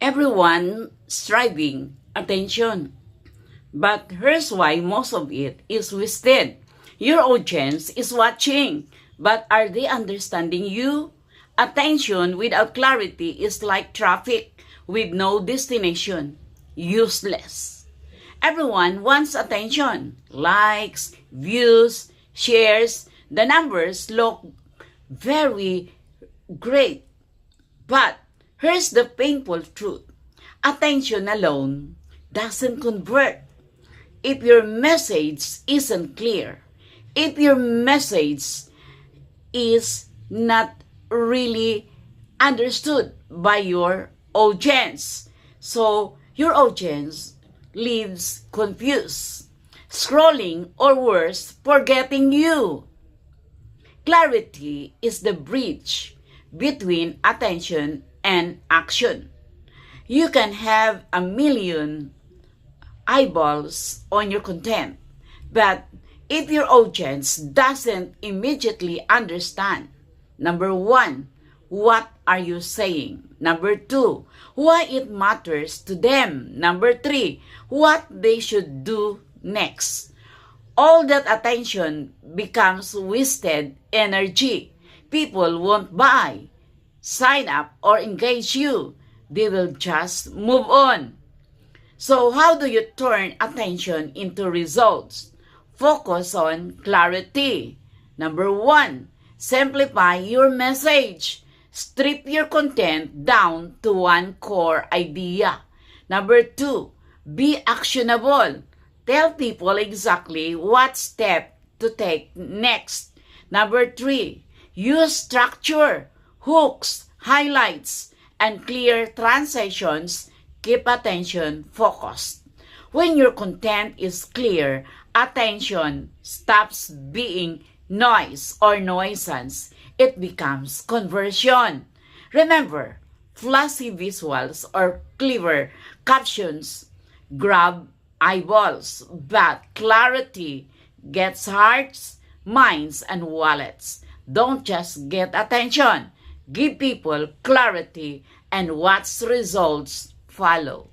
Everyone striving attention. But here's why most of it is wasted. Your audience is watching, but are they understanding you? Attention without clarity is like traffic with no destination. Useless. Everyone wants attention. Likes, views, shares. The numbers look very great. But here's the painful truth. Attention alone doesn't convert. If your message isn't clear, if your message is not really understood by your audience, so your audience leaves confused, scrolling, or worse, forgetting you. Clarity is the bridge between attention and action. You can have a million eyeballs on your content, but if your audience doesn't immediately understand, number one, what are you saying? Number two, why it matters to them? Number three, what they should do next. All that attention becomes wasted energy. People won't buy, sign up, or engage you. They will just move on. So how do you turn attention into results? Focus on clarity. Number one, simplify your message. Strip your content down to one core idea. Number two, be actionable. Tell people exactly what step to take next. Number three, use structure, hooks, highlights, and clear transitions. Keep attention focused. When your content is clear, attention stops being noise or nuisance. It becomes conversion. Remember, flashy visuals or clever captions grab eyeballs, but clarity gets hearts, minds, and wallets. Don't just get attention. Give people clarity and watch results follow.